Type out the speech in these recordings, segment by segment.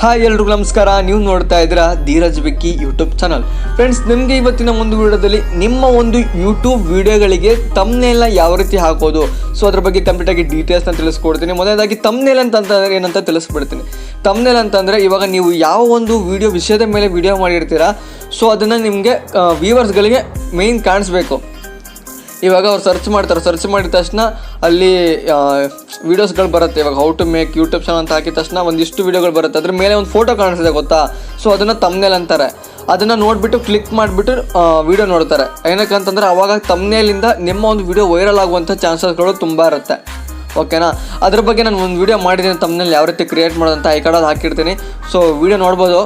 Hi ಎಲ್ರಿಗೂ ನಮಸ್ಕಾರ. ನೀವು ನೋಡ್ತಾ ಇದ್ದೀರಾ Dheeraj Vicky YouTube channel. Friends, ನಿಮಗೆ ಇವತ್ತಿನ ಒಂದು ವಿಡಿಯೋದಲ್ಲಿ ನಿಮ್ಮ ಒಂದು ಯೂಟ್ಯೂಬ್ ವಿಡಿಯೋಗಳಿಗೆ ತಮ್ನೇಲ್ನ ಯಾವ ರೀತಿ ಹಾಕೋದು, ಸೊ ಅದ್ರ ಬಗ್ಗೆ ಕಂಪ್ಲೀಟಾಗಿ ಡೀಟೇಲ್ಸ್ನ ತಿಳಿಸ್ಕೊಡ್ತೀನಿ. ಮೊದಲನೇದಾಗಿ ತಮ್ನೇಲ್ ಅಂತಂದರೆ ಏನಂತ ತಿಳಿಸ್ಬಿಡ್ತೀನಿ. ತಮ್ನೇಲ್ ಅಂತಂದರೆ ಇವಾಗ ನೀವು ಯಾವ ಒಂದು ವಿಡಿಯೋ ವಿಷಯದ ಮೇಲೆ ವಿಡಿಯೋ ಮಾಡಿರ್ತೀರಾ, ಸೊ ಅದನ್ನು ನಿಮಗೆ ವ್ಯೂವರ್ಸ್ಗಳಿಗೆ ಮೇಯ್ನ್ ಕಾಣಿಸ್ಬೇಕು. ಇವಾಗ ಅವ್ರು ಸರ್ಚ್ ಮಾಡ್ತಾರೆ, ಸರ್ಚ್ ಮಾಡಿದ ತಕ್ಷಣ ಅಲ್ಲಿ ವೀಡಿಯೋಸ್ಗಳು ಬರುತ್ತೆ. ಇವಾಗ how to make YouTube channel ಅಂತ ಹಾಕಿದ ತಕ್ಷಣ ಒಂದಿಷ್ಟು ವೀಡಿಯೋಗಳು ಬರುತ್ತೆ, ಅದ್ರ ಮೇಲೆ ಒಂದು ಫೋಟೋ ಕಾಣಿಸ್ತಿದೆ ಗೊತ್ತಾ, ಸೊ ಅದನ್ನು ತಮ್ನೇಲ್ ಅಂತಾರೆ. ಅದನ್ನು ನೋಡಿಬಿಟ್ಟು ಕ್ಲಿಕ್ ಮಾಡಿಬಿಟ್ಟು ವೀಡಿಯೋ ನೋಡ್ತಾರೆ. ಏನಕ್ಕಂತಂದರೆ ಅವಾಗ ತಮ್ನೇಲಿಂದ ನಿಮ್ಮ ಒಂದು ವೀಡಿಯೋ ವೈರಲ್ ಆಗುವಂಥ ಚಾನ್ಸಸ್ಗಳು ತುಂಬ ಇರುತ್ತೆ. ಓಕೆನಾ, ಅದ್ರ ಬಗ್ಗೆ ನಾನು ಒಂದು ವೀಡಿಯೋ ಮಾಡಿದ್ದೀನಿ, ತಮ್ನೇಲ್ ಯಾವ ರೀತಿ ಕ್ರಿಯೇಟ್ ಮಾಡೋದಂತ ಈ ಕಡೆ ಹಾಕಿರ್ತೀನಿ. ಸೊ ವೀಡಿಯೋ ನೋಡ್ಬೋದು.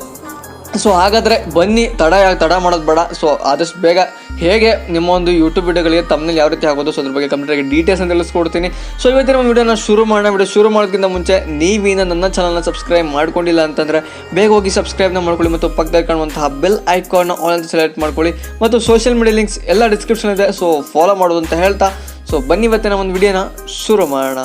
ಸೊ ಹಾಗಾದರೆ ಬನ್ನಿ, ತಡ ಮಾಡೋದು ಬೇಡ. ಸೊ ಆದಷ್ಟು ಬೇಗ ಹೇಗೆ ನಿಮ್ಮ ಒಂದು ಯೂಟ್ಯೂಬ್ ವಿಡಿಯೋಗಳಿಗೆ ತಮ್ನೇಲ್ ಯಾವ ರೀತಿ ಆಗೋದು, ಸೊ ಅದ್ರ ಬಗ್ಗೆ ಕಂಪ್ಲೀಟಾಗಿ ಡೀಟೇಲ್ಸ್ ಅಂತ ತಿಳಿಸ್ಕೊಡ್ತೀನಿ. ಸೊ ಇವತ್ತಿನ ಒಂದು ವಿಡಿಯೋನ ಶುರು ಮಾಡೋಣ. ವಿಡಿಯೋ ಶುರು ಮಾಡೋದಕ್ಕಿಂತ ಮುಂಚೆ ನೀವಿನ ನನ್ನ ಚಾನಲ್ನ ಸಬ್ಸ್ಕ್ರೈಬ್ ಮಾಡ್ಕೊಂಡಿಲ್ಲ ಅಂತಂದರೆ ಬೇಗ ಹೋಗಿ ಸಬ್ಸ್ಕ್ರೈಬ್ನ ಮಾಡ್ಕೊಳ್ಳಿ, ಮತ್ತು ಪಕ್ಕದಲ್ಲಿ ಕಾಣುವಂತಹ ಬೆಲ್ ಐಕಾನ್ನ ಆಲ್ ಅಂತ ಸೆಲೆಕ್ಟ್ ಮಾಡ್ಕೊಳ್ಳಿ, ಮತ್ತು ಸೋಷಿಯಲ್ ಮೀಡಿಯಾ ಲಿಂಕ್ಸ್ ಎಲ್ಲ ಡಿಸ್ಕ್ರಿಪ್ಷನ್ ಇದೆ, ಸೊ ಫಾಲೋ ಮಾಡೋದು ಅಂತ ಹೇಳ್ತಾ ಸೊ ಬನ್ನಿ ಇವತ್ತಿನ ಒಂದು ವಿಡಿಯೋನ ಶುರು ಮಾಡೋಣ.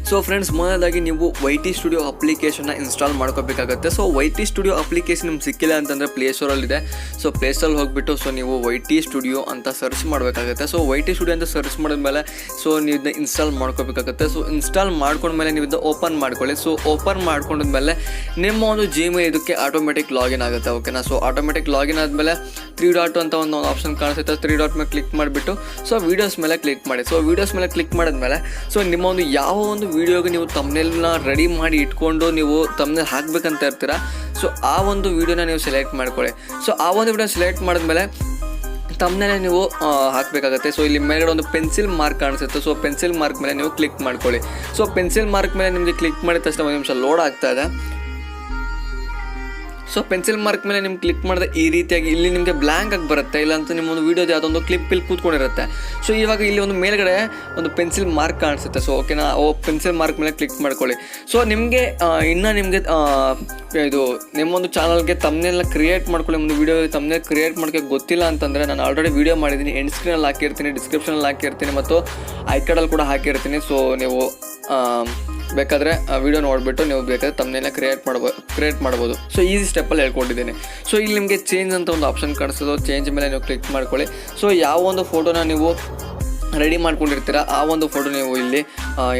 ಸೊ ಫ್ರೆಂಡ್ಸ್, ಮೊದಲಾಗಿ ನೀವು YT ಸ್ಟುಡಿಯೋ ಅಪ್ಲಿಕೇಶನ್ನ ಇನ್ಸ್ಟಾಲ್ ಮಾಡ್ಕೋಬೇಕಾಗುತ್ತೆ. ಸೊ YT ಸ್ಟುಡಿಯೋ ಅಪ್ಲಿಕೇಶನ್ ನಿಮ್ಗೆ ಸಿಕ್ಕಿಲ್ಲ ಅಂತಂದರೆ ಪ್ಲೇಸ್ಟೋರಲ್ಲಿದೆ. ಸೊ ಪ್ಲೇಸ್ಟೋರಲ್ಲಿ ಹೋಗಿಬಿಟ್ಟು ಸೊ ನೀವು YT ಸ್ಟುಡಿಯೋ ಅಂತ ಸರ್ಚ್ ಮಾಡಬೇಕಾಗುತ್ತೆ. ಸೊ YT ಸ್ಟುಡಿಯೋ ಅಂತ ಸರ್ಚ್ ಮಾಡಿದ್ಮೇಲೆ ಸೊ ನೀವು ಇದನ್ನ ಇನ್ಸ್ಟಾಲ್ ಮಾಡ್ಕೋಬೇಕಾಗುತ್ತೆ. ಸೊ ಇನ್ಸ್ಟಾಲ್ ಮಾಡ್ಕೊಂಡ್ಮೇಲೆ ನೀವು ಇದನ್ನ ಓಪನ್ ಮಾಡ್ಕೊಳ್ಳಿ. ಸೊ ಓಪನ್ ಮಾಡ್ಕೊಂಡ್ಮೇಲೆ ನಿಮ್ಮ ಒಂದು Gmail ಇದಕ್ಕೆ ಆಟೋಮೆಟಿಕ್ ಲಾಗಿನ್ ಆಗುತ್ತೆ. ಓಕೆನಾ, ಸೊ ಆಟೋಮೆಟಿಕ್ ಲಾಗಿನ್ ಆದಮೇಲೆ 3 ಡಾಟ್ ಅಂತ ಒಂದು ಆಪ್ಷನ್ ಕಾಣಿಸುತ್ತೆ. 3 ಡಾಟ್ ಮೇಲೆ ಕ್ಲಿಕ್ ಮಾಡಿಬಿಟ್ಟು ಸೊ ವೀಡಿಯೋಸ್ ಮೇಲೆ ಕ್ಲಿಕ್ ಮಾಡಿ. ಸೊ ವೀಡಿಯೋಸ್ ಮೇಲೆ ಕ್ಲಿಕ್ ಮಾಡಿದ್ಮೇಲೆ ಸೊ ನಿಮ್ಮ ಒಂದು ಯಾವ ಒಂದು ವೀಡಿಯೋಗೆ ನೀವು ತಮ್ನೇಲ್ನ ರೆಡಿ ಮಾಡಿ ಇಟ್ಕೊಂಡು ನೀವು ತಮ್ನೇಲ್ ಹಾಕಬೇಕಂತ ಇರ್ತೀರಾ, ಸೊ ಆ ಒಂದು ವೀಡಿಯೋನ ನೀವು ಸೆಲೆಕ್ಟ್ ಮಾಡ್ಕೊಳ್ಳಿ. ಸೊ ಆ ಒಂದು ವೀಡಿಯೋ ಸೆಲೆಕ್ಟ್ ಮಾಡಿದ್ಮೇಲೆ ತಮ್ನೇಲೆ ನೀವು ಹಾಕಬೇಕಾಗತ್ತೆ. ಸೊ ಇಲ್ಲಿ ಮೇಲ್ಗಡೆ ಒಂದು ಪೆನ್ಸಿಲ್ ಮಾರ್ಕ್ ಕಾಣಿಸುತ್ತೆ. ಸೊ ಪೆನ್ಸಿಲ್ ಮಾರ್ಕ್ ಮೇಲೆ ನೀವು ಕ್ಲಿಕ್ ಮಾಡ್ಕೊಳ್ಳಿ. ಸೊ ಪೆನ್ಸಿಲ್ ಮಾರ್ಕ್ ಮೇಲೆ ನಿಮಗೆ ಕ್ಲಿಕ್ ಮಾಡಿದ ತಕ್ಷಣ ಒಂದು ನಿಮಿಷ ಲೋಡ್ ಆಗ್ತಾ ಇದೆ. ಸೊ ಪೆನ್ಸಿಲ್ ಮಾರ್ಕ್ ಮೇಲೆ ನಿಮ್ಗೆ ಕ್ಲಿಕ್ ಮಾಡಿದ್ರೆ ಈ ರೀತಿಯಾಗಿ ಇಲ್ಲಿ ನಿಮಗೆ ಬ್ಲ್ಯಾಂಕ್ ಆಗಿ ಬರುತ್ತೆ, ಇಲ್ಲಾಂತ ನಿಮ್ಮ ಒಂದು ವೀಡಿಯೋದು ಯಾವುದೊಂದು ಕ್ಲಿಪ್ ಇಲ್ಲಿ ಕೂತ್ಕೊಂಡಿರುತ್ತೆ. ಸೊ ಇವಾಗ ಇಲ್ಲಿ ಒಂದು ಮೇಲ್ಗಡೆ ಒಂದು ಪೆನ್ಸಿಲ್ ಮಾರ್ಕ್ ಕಾಣಿಸುತ್ತೆ. ಸೊ ಓಕೆನಾ, ಪೆನ್ಸಿಲ್ ಮಾರ್ಕ್ ಮೇಲೆ ಕ್ಲಿಕ್ ಮಾಡ್ಕೊಳ್ಳಿ. ಸೊ ನಿಮಗೆ ಇನ್ನೂ ನಿಮಗೆ ಇದು ನಿಮ್ಮೊಂದು ಚಾನಲ್ಗೆ ತಮ್ನೇಲ್ನ ಕ್ರಿಯೇಟ್ ಮಾಡ್ಕೊಳ್ಳಿ. ಒಂದು ವೀಡಿಯೋ ತಮ್ನೇಲ್ ಕ್ರಿಯೇಟ್ ಮಾಡೋಕ್ಕೆ ಗೊತ್ತಿಲ್ಲ ಅಂತಂದರೆ ನಾನು ಆಲ್ರೆಡಿ ವೀಡಿಯೋ ಮಾಡಿದ್ದೀನಿ, ಎಂಡ್ ಸ್ಕ್ರೀನಲ್ಲಿ ಹಾಕಿರ್ತೀನಿ, ಡಿಸ್ಕ್ರಿಪ್ಷನಲ್ಲಿ ಹಾಕಿರ್ತೀನಿ, ಮತ್ತು ಐಕಾರ್ಡಲ್ಲಿ ಕೂಡ ಹಾಕಿರ್ತೀನಿ. ಸೊ ನೀವು ಬೇಕಾದರೆ ವೀಡಿಯೋ ನೋಡಿಬಿಟ್ಟು ನೀವು ಬೇಕಾದರೆ ತಮ್ನೇಲ್ನ ಕ್ರಿಯೇಟ್ ಮಾಡ್ಬೋದು. ಸೊ ಈಸಿ ಸ್ಟೆಪ್ಪಲ್ಲಿ ಹೇಳ್ಕೊಟ್ಟಿದ್ದೀನಿ. ಸೊ ಇಲ್ಲಿ ನಿಮಗೆ ಚೇಂಜ್ ಅಂತ ಒಂದು ಆಪ್ಷನ್ ಕಾಣಿಸ್ತದೆ. ಚೇಂಜ್ ಮೇಲೆ ನೀವು ಕ್ಲಿಕ್ ಮಾಡ್ಕೊಳ್ಳಿ. ಸೊ ಯಾವ ಒಂದು ಫೋಟೋನ ನೀವು ರೆಡಿ ಮಾಡ್ಕೊಂಡಿರ್ತೀರ ಆ ಒಂದು ಫೋಟೋ ನೀವು ಇಲ್ಲಿ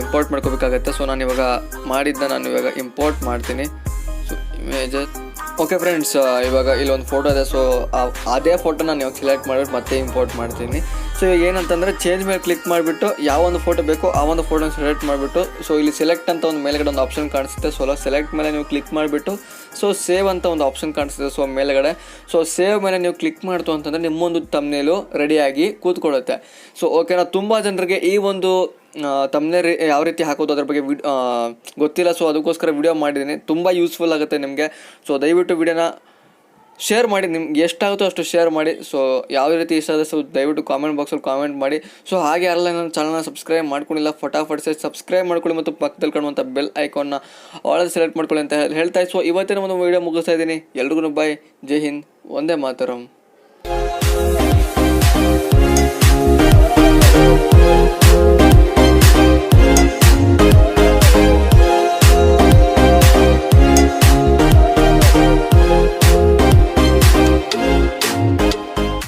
ಇಂಪೋರ್ಟ್ ಮಾಡ್ಕೋಬೇಕಾಗತ್ತೆ. ಸೊ ನಾನು ಇವಾಗ ಇಂಪೋರ್ಟ್ ಮಾಡ್ತೀನಿ. ಸೊ ಇಮೇಜಸ್ ಓಕೆ ಫ್ರೆಂಡ್ಸ್, ಇವಾಗ ಇಲ್ಲೊಂದು ಫೋಟೋ ಇದೆ. ಸೊ ಅದೇ ಫೋಟೋನ ನೀವು ಸೆಲೆಕ್ಟ್ ಮಾಡಿಬಿಟ್ಟು ಮತ್ತೆ ಇಂಪೋರ್ಟ್ ಮಾಡ್ತೀನಿ. ಸೊ ಏನಂತಂದರೆ ಚೇಂಜ್ ಮೇಲೆ ಕ್ಲಿಕ್ ಮಾಡಿಬಿಟ್ಟು ಯಾವ ಒಂದು ಫೋಟೋ ಬೇಕೋ ಆ ಒಂದು ಫೋಟೋನ ಸೆಲೆಕ್ಟ್ ಮಾಡಿಬಿಟ್ಟು ಸೊ ಇಲ್ಲಿ ಸೆಲೆಕ್ಟ್ ಅಂತ ಒಂದು ಮೇಲ್ಗಡೆ ಒಂದು ಆಪ್ಷನ್ ಕಾಣಿಸುತ್ತೆ. ಸೊ ಸೆಲೆಕ್ಟ್ ಮೇಲೆ ನೀವು ಕ್ಲಿಕ್ ಮಾಡಿಬಿಟ್ಟು ಸೊ ಸೇವ್ ಅಂತ ಒಂದು ಆಪ್ಷನ್ ಕಾಣಿಸುತ್ತೆ. ಸೊ ಮೇಲ್ಗಡೆ ಸೊ ಸೇವ್ ಮೇಲೆ ನೀವು ಕ್ಲಿಕ್ ಮಾಡ್ತು ಅಂತಂದರೆ ನಿಮ್ಮೊಂದು ತಮ್ನೇಲು ರೆಡಿಯಾಗಿ ಕೂತ್ಕೊಳ್ಳುತ್ತೆ. ಸೊ ಓಕೆನಾ, ತುಂಬ ಜನರಿಗೆ ಈ ಒಂದು ತಮ್ನೇಲ್ ಯಾವ ರೀತಿ ಹಾಕೋದು ಅದ್ರ ಬಗ್ಗೆ ಗೊತ್ತಿಲ್ಲ. ಸೊ ಅದಕ್ಕೋಸ್ಕರ ವಿಡಿಯೋ ಮಾಡಿದ್ದೀನಿ, ತುಂಬ ಯೂಸ್ಫುಲ್ ಆಗುತ್ತೆ ನಿಮಗೆ. ಸೊ ದಯವಿಟ್ಟು ವಿಡಿಯೋನ ಶೇರ್ ಮಾಡಿ, ನಿಮ್ಗೆ ಎಷ್ಟಾಗುತ್ತೋ ಅಷ್ಟು ಶೇರ್ ಮಾಡಿ. ಸೊ ಯಾವ ರೀತಿ ಇಷ್ಟ ಆಗುತ್ತೆ ಸೊ ದಯವಿಟ್ಟು ಕಾಮೆಂಟ್ ಬಾಕ್ಸಲ್ಲಿ ಕಾಮೆಂಟ್ ಮಾಡಿ. ಸೊ ಹಾಗೆ ಯಾರೆಲ್ಲ ನನ್ನ ಚಾನಲ್ನ ಸಬ್ಸ್ಕ್ರೈಬ್ ಮಾಡ್ಕೊಂಡಿಲ್ಲ ಫಟಾಫಟ್ ಸಬ್ಸ್ಕ್ರೈಬ್ ಮಾಡ್ಕೊಳ್ಳಿ, ಮತ್ತು ಪಕ್ಕದಲ್ಲಿ ಕಾಣುವಂಥ ಬೆಲ್ ಐಕಾನ್ನ ಆಲ್ ಸೆಲೆಕ್ಟ್ ಮಾಡ್ಕೊಳ್ಳಿ ಅಂತ ಹೇಳ್ತಾ. ಸೊ ಇವತ್ತಿನ ಒಂದು ವಿಡಿಯೋ ಮುಗಿಸ್ತಾ ಇದ್ದೀನಿ. ಎಲ್ರಿಗೂ ಬಾಯ್, ಜೈ ಹಿಂದ್, ವಂದೇ ಮಾತರಂ.